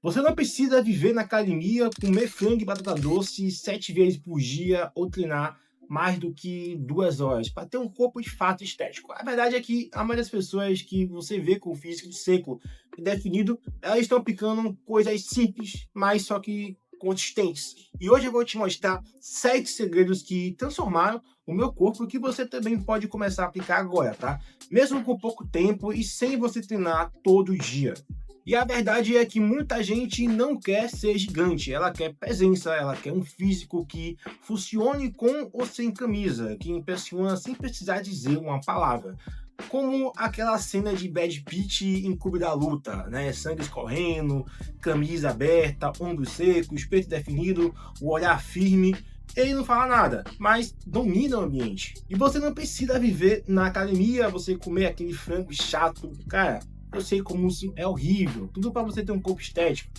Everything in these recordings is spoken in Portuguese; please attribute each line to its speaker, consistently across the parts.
Speaker 1: Você não precisa viver na academia, comer frango e batata doce 7 vezes por dia ou treinar mais do que 2 horas para ter um corpo de fato estético. A verdade é que a maioria das pessoas que você vê com o físico seco e definido, elas estão aplicando coisas simples, mas só que consistentes. E hoje eu vou te mostrar 7 segredos que transformaram o meu corpo que você também pode começar a aplicar agora, tá? Mesmo com pouco tempo e sem você treinar todo dia. E a verdade é que muita gente não quer ser gigante, ela quer presença, ela quer um físico que funcione com ou sem camisa, que impressiona sem precisar dizer uma palavra. Como aquela cena de Brad Pitt em Clube da Luta, né? Sangue escorrendo, camisa aberta, ombros secos, peito definido, o olhar firme. Ele não fala nada, mas domina o ambiente. E você não precisa viver na academia, você comer aquele frango chato. Cara, eu sei como isso é horrível, tudo para você ter um corpo estético.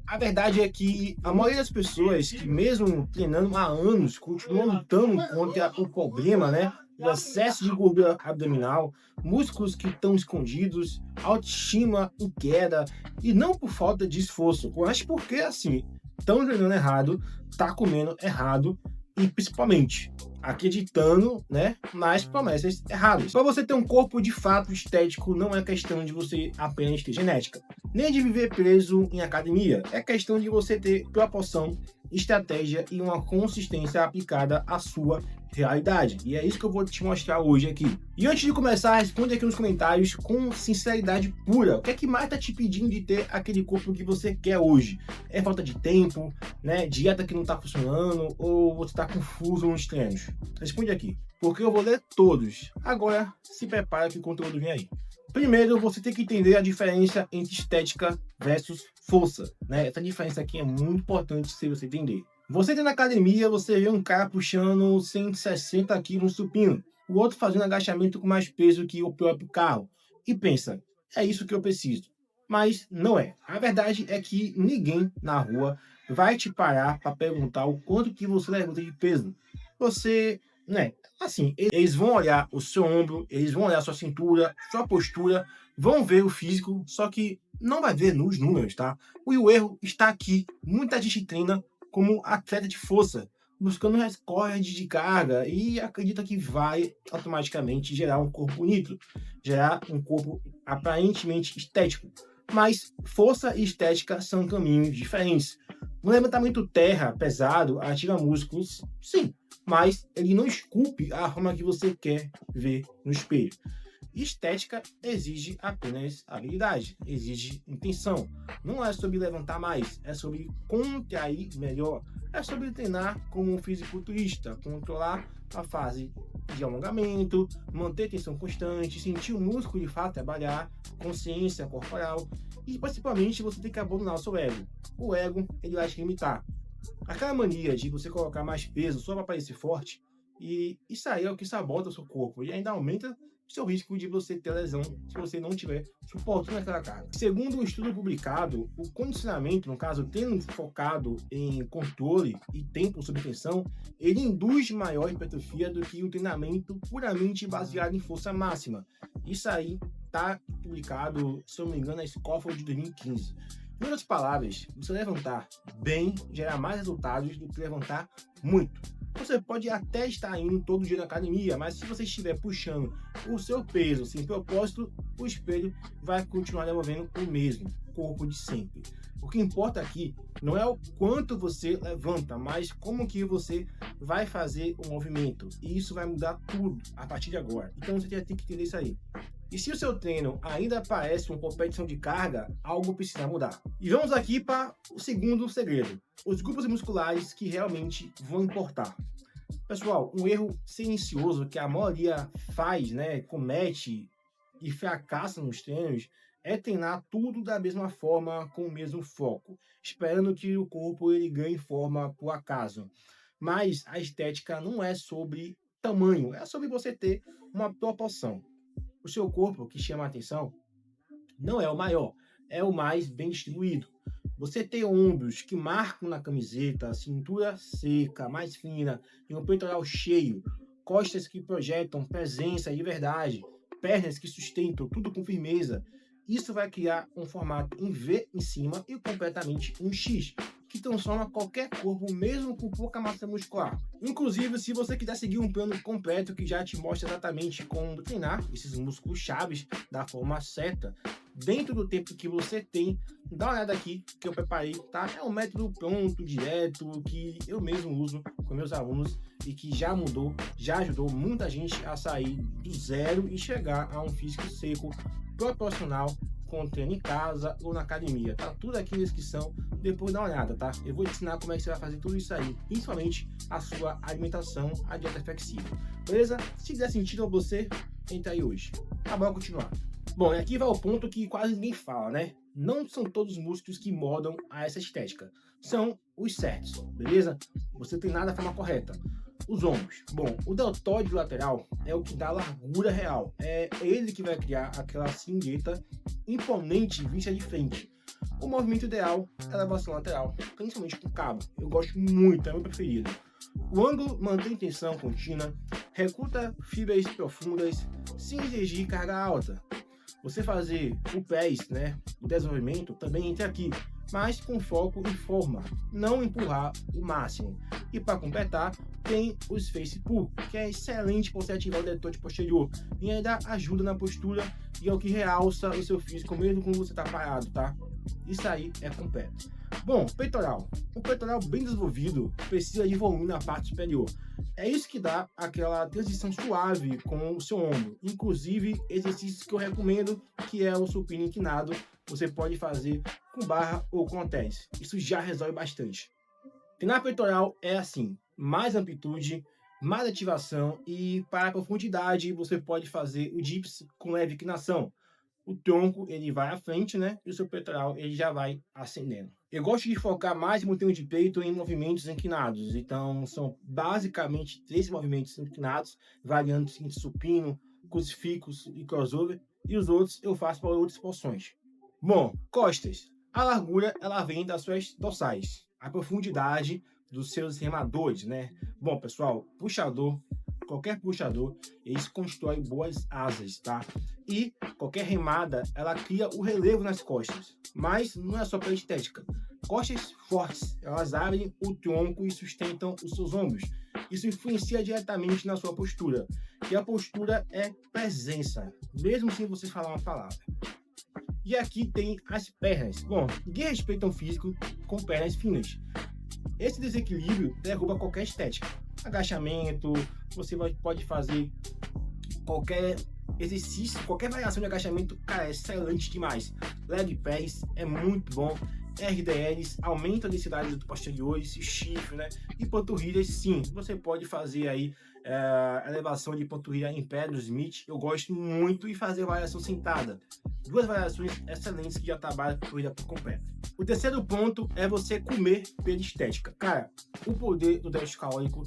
Speaker 1: A verdade é que a maioria das pessoas que mesmo treinando há anos, continuam lutando contra o problema, né? O excesso de gordura abdominal, músculos que estão escondidos, autoestima em queda, e não por falta de esforço, mas porque assim, estão treinando errado, tá comendo errado e principalmente acreditando, né, nas promessas erradas. Para você ter um corpo de fato estético, não é questão de você apenas ter genética, nem de viver preso em academia. É questão de você ter proporção, estratégia e uma consistência aplicada à sua realidade. E é isso que eu vou te mostrar hoje aqui. E antes de começar, responde aqui nos comentários com sinceridade pura. O que é que mais tá te pedindo de ter aquele corpo que você quer hoje? É falta de tempo, né? Dieta que não tá funcionando ou você tá confuso nos treinos? Responde aqui, porque eu vou ler todos. Agora, se prepara que o conteúdo vem aí. Primeiro, você tem que entender a diferença entre estética versus força, né? Essa diferença aqui é muito importante se você entender. Você tem na academia, você vê um cara puxando 160 quilos no supino, o outro fazendo agachamento com mais peso que o próprio carro, e pensa, é isso que eu preciso. Mas não é. A verdade é que ninguém na rua vai te parar para perguntar o quanto que você levanta de peso. Você, né? Assim, eles vão olhar o seu ombro, eles vão olhar a sua cintura, sua postura, vão ver o físico, só que não vai ver nos números, tá? E o erro está aqui. Muita gente treina como atleta de força, buscando recorde de carga e acredita que vai automaticamente gerar um corpo bonito, gerar um corpo aparentemente estético. Mas força e estética são caminhos diferentes. Um levantamento terra pesado ativa músculos, sim, mas ele não esculpe a forma que você quer ver no espelho. Estética exige apenas habilidade, exige intenção. Não é sobre levantar mais, é sobre contrair melhor. É sobre treinar como um fisiculturista, controlar a fase de alongamento, manter tensão constante, sentir o músculo de fato trabalhar, consciência corporal e principalmente você tem que abandonar o seu ego. O ego, ele vai te limitar. Aquela mania de você colocar mais peso só para parecer forte, e isso aí é o que sabota o seu corpo e ainda aumenta o seu risco de você ter lesão se você não tiver suportando aquela carga. Segundo um estudo publicado, o condicionamento, no caso, tendo focado em controle e tempo sob tensão, ele induz maior hipertrofia do que o treinamento puramente baseado em força máxima. Isso aí está publicado, se eu não me engano, na Scofield de 2015. Em outras palavras, você levantar bem gera mais resultados do que levantar muito. Você pode até estar indo todo dia na academia, mas se você estiver puxando o seu peso sem propósito, o espelho vai continuar devolvendo o mesmo corpo de sempre. O que importa aqui não é o quanto você levanta, mas como que você vai fazer o movimento. E isso vai mudar tudo a partir de agora. Então você tem que entender isso aí. E se o seu treino ainda parece uma competição de carga, algo precisa mudar. E vamos aqui para o segundo segredo. Os grupos musculares que realmente vão importar. Pessoal, um erro silencioso que a maioria faz, né, comete e fracassa nos treinos é treinar tudo da mesma forma, com o mesmo foco, esperando que o corpo ele ganhe forma por acaso. Mas a estética não é sobre tamanho, é sobre você ter uma proporção. O seu corpo que chama a atenção não é o maior, é o mais bem distribuído. Você ter ombros que marcam na camiseta, cintura seca, mais fina e um peitoral cheio, costas que projetam presença de verdade, pernas que sustentam tudo com firmeza. Isso vai criar um formato em V em cima e completamente um X, que transforma qualquer corpo, mesmo com pouca massa muscular. Inclusive, se você quiser seguir um plano completo que já te mostra exatamente como treinar esses músculos chaves da forma certa, dentro do tempo que você tem, dá uma olhada aqui que eu preparei, tá? É um método pronto, direto, que eu mesmo uso com meus alunos e que já mudou, já ajudou muita gente a sair do zero e chegar a um físico seco, proporcional, com treino em casa ou na academia. Tá tudo aqui na descrição, depois dá uma olhada, tá? Eu vou te ensinar como é que você vai fazer tudo isso aí, principalmente a sua alimentação, a dieta flexível. Beleza? Se der sentido a você, entra aí hoje. Tá bom, continuar. Bom, e aqui vai o ponto que quase ninguém fala, né? Não são todos os músculos que moldam a essa estética. São os certos, beleza? Você treinar da forma correta. Os ombros. Bom, o deltoide lateral é o que dá largura real. É ele que vai criar aquela silhueta imponente vista de frente. O movimento ideal é a elevação lateral, principalmente com cabo. Eu gosto muito, é meu preferido. O ângulo mantém tensão contínua, recruta fibras profundas, sem exigir carga alta. Você fazer o pés, né, o desenvolvimento também entra aqui, mas com foco em forma, não empurrar o máximo. E para completar, tem os face pull, que é excelente para você ativar o deltoide posterior e ainda ajuda na postura e é o que realça o seu físico mesmo quando você está parado, tá? Isso aí é completo. Bom, peitoral. O peitoral bem desenvolvido precisa de volume na parte superior. É isso que dá aquela transição suave com o seu ombro. Inclusive, exercícios que eu recomendo, que é o supino inclinado, você pode fazer com barra ou com halteres. Isso já resolve bastante. Treinar peitoral é assim, mais amplitude, mais ativação e para profundidade você pode fazer o dips com leve inclinação. O tronco ele vai à frente, né? E o seu peitoral ele já vai ascendendo. Eu gosto de focar mais no treino de peito em movimentos inclinados. Então são basicamente 3 movimentos inclinados, variando entre supino, crucifixo e crossover. E os outros eu faço para outras posições. Bom, costas. A largura ela vem das suas dorsais. A profundidade dos seus remadores, né? Bom, pessoal, qualquer puxador, eles constroem boas asas, tá? E qualquer remada, ela cria o relevo nas costas. Mas não é só pela estética. Costas fortes, elas abrem o tronco e sustentam os seus ombros. Isso influencia diretamente na sua postura. E a postura é presença, mesmo sem você falar uma palavra. E aqui tem as pernas. Bom, ninguém respeita um físico com pernas finas. Esse desequilíbrio derruba qualquer estética. Agachamento, você pode fazer qualquer exercício, qualquer variação de agachamento, cara, é excelente demais. Leg press é muito bom. RDLs aumenta a densidade dos posteriores, chifre, né? E panturrilhas, sim, você pode fazer aí elevação de panturrilha em pé no Smith. Eu gosto muito e fazer variação sentada. 2 variações excelentes que já trabalham a corrida por completo. O terceiro ponto é você comer pela estética. Cara, o poder do déficit calórico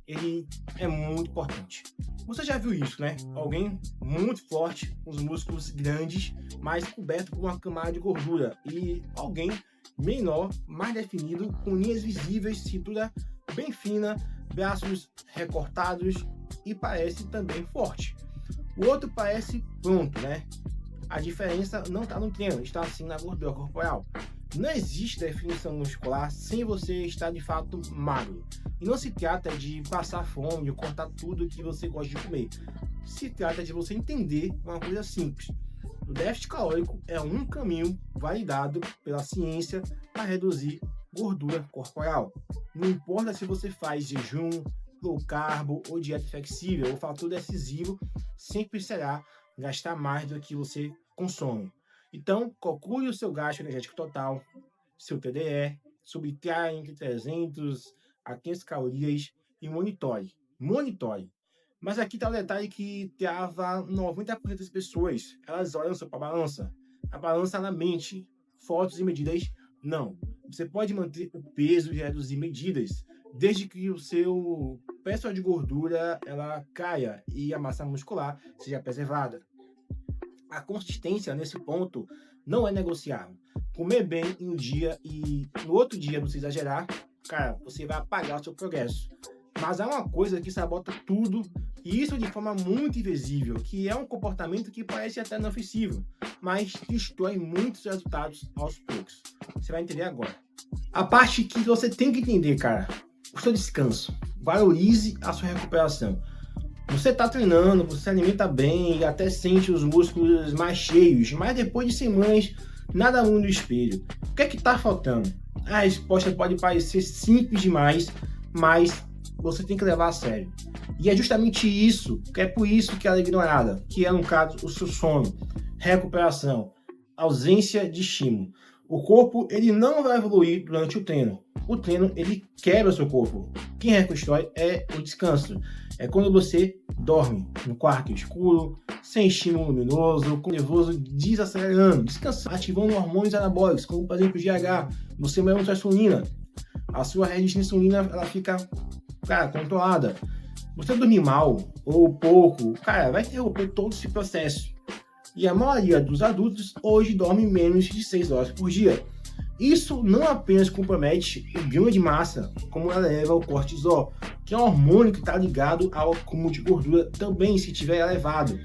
Speaker 1: ele é muito importante. Você já viu isso, né? Alguém muito forte, com os músculos grandes, mas coberto por uma camada de gordura. E alguém menor, mais definido, com linhas visíveis, cintura bem fina, braços recortados e parece também forte. O outro parece pronto, né? A diferença não está no treino, está assim na gordura corporal. Não existe definição muscular sem você estar de fato magro. E não se trata de passar fome ou cortar tudo que você gosta de comer. Se trata de você entender uma coisa simples. O déficit calórico é um caminho validado pela ciência para reduzir gordura corporal. Não importa se você faz jejum, low carb ou dieta flexível, o fator decisivo sempre será gastar mais do que você consome. Então, calcule o seu gasto energético total, seu TDE, subtraia entre 300 a 500 calorias e monitore. Monitore. Mas aqui está o detalhe que trava 90% das pessoas. Elas olham só para a balança. A balança na mente, fotos e medidas, não. Você pode manter o peso e reduzir medidas, desde que o seu percentual de gordura ela caia e a massa muscular seja preservada. A consistência nesse ponto não é negociável. Comer bem em um dia e no outro dia você exagerar, cara, você vai apagar o seu progresso. Mas há uma coisa que sabota tudo E isso de forma muito invisível, que é um comportamento que parece até inofensivo, mas destrói muitos resultados aos poucos. Você vai entender agora. A parte que você tem que entender, cara, o seu descanso. Valorize a sua recuperação. Você está treinando, você se alimenta bem e até sente os músculos mais cheios, mas depois de semanas, nada muda no espelho. O que é que está faltando? A resposta pode parecer simples demais, mas você tem que levar a sério. E é justamente isso, que é por isso que ela é ignorada, que é, no caso, o seu sono, recuperação, ausência de estímulo. O corpo, ele não vai evoluir durante o treino. O treino, ele quebra o seu corpo. Quem reconstrói é o descanso. É quando você dorme no quarto escuro, sem estímulo luminoso, com o nervoso desacelerando, descansando, ativando hormônios anabólicos, como por exemplo o GH, você melhora a sua insulina. A sua resistência à insulina, ela fica, cara, controlada. Você dormir mal ou pouco, cara, vai interromper todo esse processo. E a maioria dos adultos hoje dorme menos de 6 horas por dia. Isso não apenas compromete o ganho de massa, como eleva o cortisol, que é um hormônio que está ligado ao acúmulo de gordura também, se estiver elevado.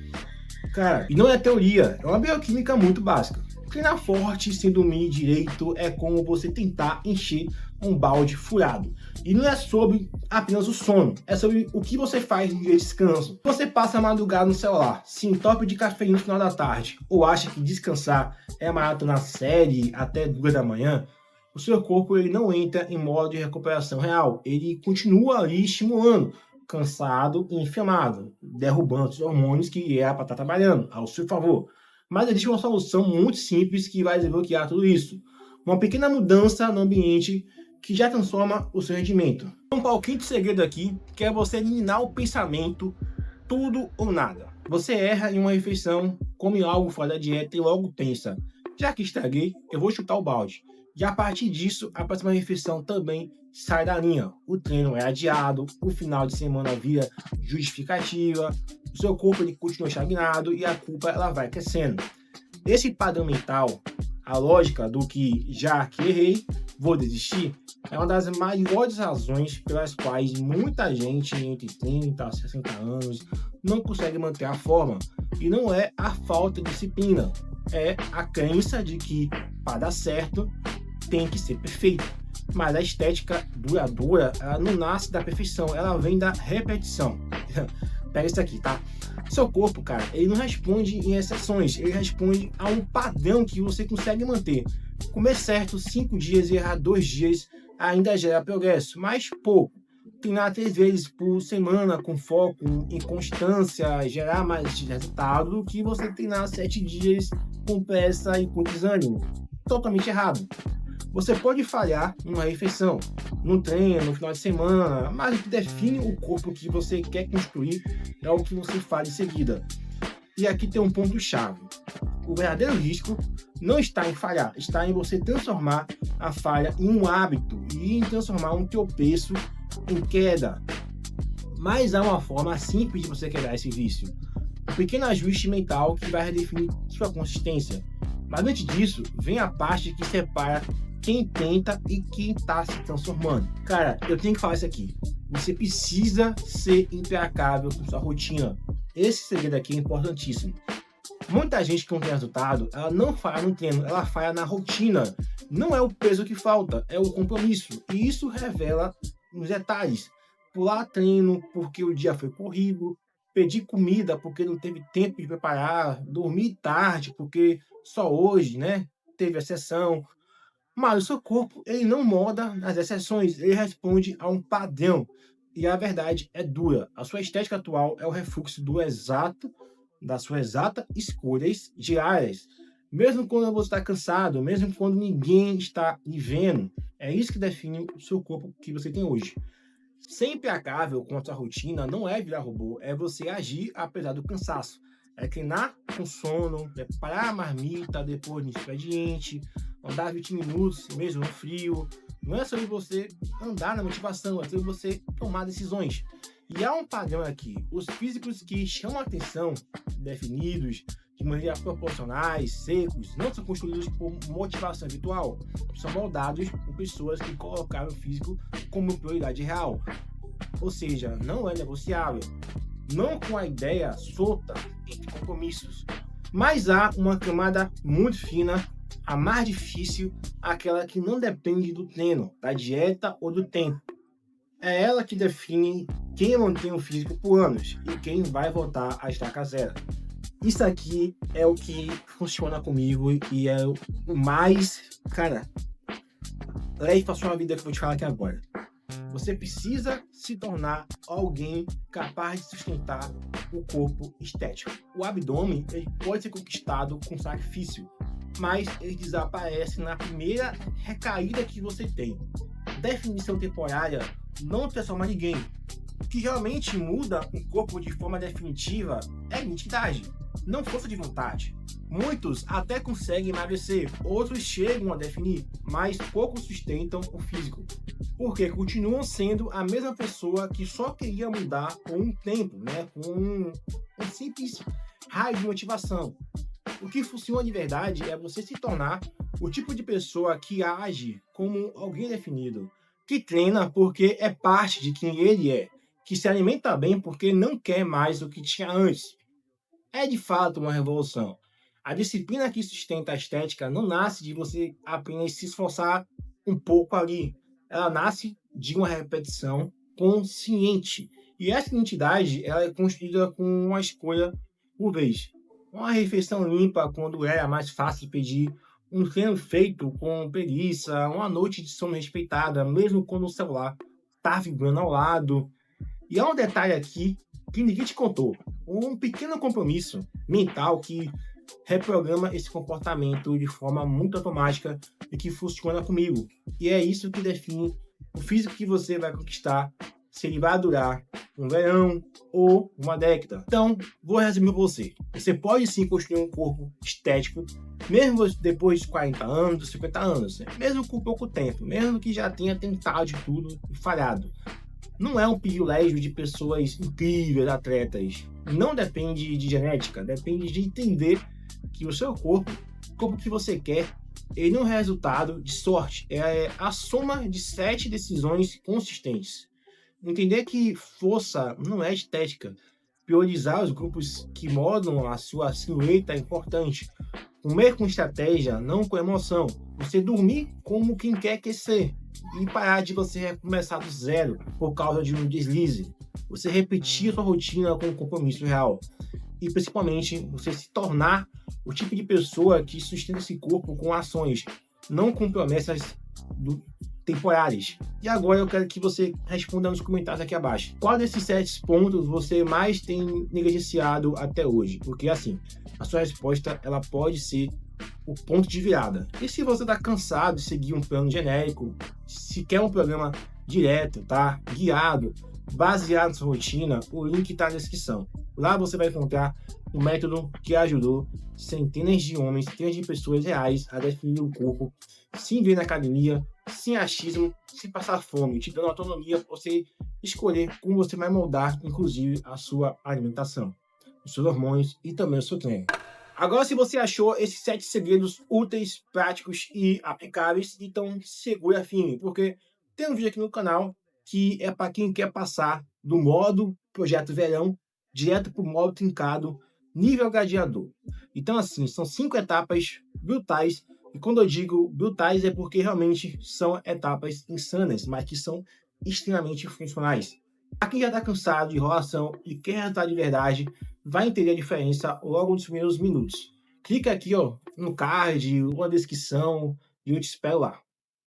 Speaker 1: Cara, e não é teoria, é uma bioquímica muito básica. Treinar forte sem dormir direito é como você tentar encher um balde furado. E não é sobre apenas o sono, é sobre o que você faz no dia de descanso. Você passa a madrugada no celular, se entope de cafeína no final da tarde, ou acha que descansar é maratonar série até 2 da manhã, o seu corpo ele não entra em modo de recuperação real. Ele continua ali estimulando, cansado e inflamado, derrubando os hormônios que era para estar trabalhando ao seu favor. Mas existe uma solução muito simples que vai desbloquear tudo isso. Uma pequena mudança no ambiente que já transforma o seu rendimento. Então, o quinto segredo aqui, que é você eliminar o pensamento tudo ou nada. Você erra em uma refeição, come algo fora da dieta e logo pensa, já que estraguei, eu vou chutar o balde. E a partir disso, a próxima refeição também sai da linha. O treino é adiado, o final de semana vira justificativa, o seu corpo ele continua estagnado e a culpa ela vai crescendo. Esse padrão mental, a lógica do que já que errei, vou desistir, é uma das maiores razões pelas quais muita gente entre 30 e 60 anos não consegue manter a forma. E não é a falta de disciplina, é a crença de que para dar certo tem que ser perfeito. Mas a estética duradoura, ela não nasce da perfeição, ela vem da repetição. Pega isso aqui, tá? Seu corpo, cara, ele não responde em exceções, ele responde a um padrão que você consegue manter. Comer certo 5 dias e errar 2 dias ainda gera progresso, mas pouco. Treinar 3 vezes por semana com foco em constância gerar mais resultado do que você treinar 7 dias com pressa e com desânimo. Totalmente errado. Você pode falhar numa refeição, num treino, no final de semana, mas o que define o corpo que você quer construir é o que você faz em seguida. E aqui tem um ponto-chave. O verdadeiro risco não está em falhar, está em você transformar a falha em um hábito e em transformar um tropeço em queda. Mas há uma forma simples de você quebrar esse vício. Um pequeno ajuste mental que vai redefinir sua consistência. Mas antes disso, vem a parte que separa quem tenta e quem está se transformando. Cara, eu tenho que falar isso aqui. Você precisa ser implacável com sua rotina. Esse segredo aqui é importantíssimo. Muita gente que não tem resultado, ela não falha no treino, ela falha na rotina. Não é o peso que falta, é o compromisso. E isso revela nos detalhes. Pular treino porque o dia foi corrido, pedir comida porque não teve tempo de preparar, dormir tarde porque só hoje, né, teve a sessão. Mas o seu corpo, ele não molda nas exceções, ele responde a um padrão. E a verdade é dura. A sua estética atual é o refluxo das suas exatas escolhas diárias. Mesmo quando você está cansado, mesmo quando ninguém está lhe vendo. É isso que define o seu corpo que você tem hoje. Ser implacável com a sua rotina não é virar robô, é você agir apesar do cansaço. É treinar com sono, preparar a marmita depois no expediente, andar 20 minutos mesmo no frio. Não é sobre você andar na motivação, é sobre você tomar decisões. E há um padrão aqui. Os físicos que chamam a atenção, definidos, de maneira proporcionais, secos, não são construídos por motivação habitual. São moldados por pessoas que colocaram o físico como prioridade real. Ou seja, não é negociável. não com a ideia solta entre compromissos, mas há uma camada muito fina, a mais difícil, aquela que não depende do treino, da dieta ou do tempo. É ela que define quem mantém o físico por anos e quem vai voltar a estaca zero. Isso aqui é o que funciona comigo e é o mais, cara, leve para sua vida que eu vou te falar aqui agora. Você precisa se tornar alguém capaz de sustentar o corpo estético. O abdômen ele pode ser conquistado com sacrifício, mas ele desaparece na primeira recaída que você tem. Definição temporária não transforma ninguém. O que realmente muda um corpo de forma definitiva é identidade, não força de vontade. Muitos até conseguem emagrecer, outros chegam a definir, mas poucos sustentam o físico, porque continuam sendo a mesma pessoa que só queria mudar com um tempo, né? Com um simples raio de motivação. O que funciona de verdade é você se tornar o tipo de pessoa que age como alguém definido, que treina porque é parte de quem ele é, que se alimenta bem porque não quer mais o que tinha antes. É de fato uma revolução. A disciplina que sustenta a estética não nasce de você apenas se esforçar um pouco ali. Ela nasce de uma repetição consciente. E essa identidade ela é construída com uma escolha por vez. Uma refeição limpa quando é mais fácil de pedir, um treino feito com preguiça, uma noite de sono respeitada, mesmo quando o celular está vibrando ao lado. E há um detalhe aqui que ninguém te contou. Um pequeno compromisso mental que reprograma esse comportamento de forma muito automática e que funciona comigo. E é isso que define o físico que você vai conquistar, se ele vai durar um verão ou uma década. Então, vou resumir para você. Você pode sim construir um corpo estético, mesmo depois de 40 anos, 50 anos, né? Mesmo com pouco tempo, mesmo que já tenha tentado de tudo e falhado. Não é um privilégio de pessoas incríveis, atletas. Não depende de genética, depende de entender que o seu corpo, o corpo que você quer, ele não é resultado de sorte, é a soma de 7 decisões consistentes. Entender que força não é estética. Priorizar os grupos que moldam a sua silhueta é importante. Comer com estratégia, não com emoção. Você dormir como quem quer que ser. E parar de você recomeçar do zero por causa de um deslize. Você repetir a sua rotina com um compromisso real. E principalmente você se tornar o tipo de pessoa que sustenta esse corpo com ações, não com promessas temporárias. E agora eu quero que você responda nos comentários aqui abaixo. Qual desses 7 pontos você mais tem negligenciado até hoje? Porque assim, a sua resposta ela pode ser o ponto de virada. E se você está cansado de seguir um plano genérico, se quer um programa direto, tá? Guiado, baseado na sua rotina, o link está na descrição. Lá você vai encontrar um método que ajudou centenas de homens, centenas de pessoas reais a definir o corpo, sem vir na academia, sem achismo, sem passar fome, te dando autonomia para você escolher como você vai moldar, inclusive, a sua alimentação, os seus hormônios e também o seu treino. Agora, se você achou esses 7 segredos úteis, práticos e aplicáveis, então segura firme, porque tem um vídeo aqui no canal que é para quem quer passar do modo projeto verão direto para o modo trincado nível gladiador. Então, assim, são 5 etapas brutais. E quando eu digo brutais é porque realmente são etapas insanas, mas que são extremamente funcionais. Para quem já está cansado de enrolação e quer resultado de verdade, vai entender a diferença logo nos primeiros minutos. Clica aqui ó, no card ou na descrição e eu te espero lá.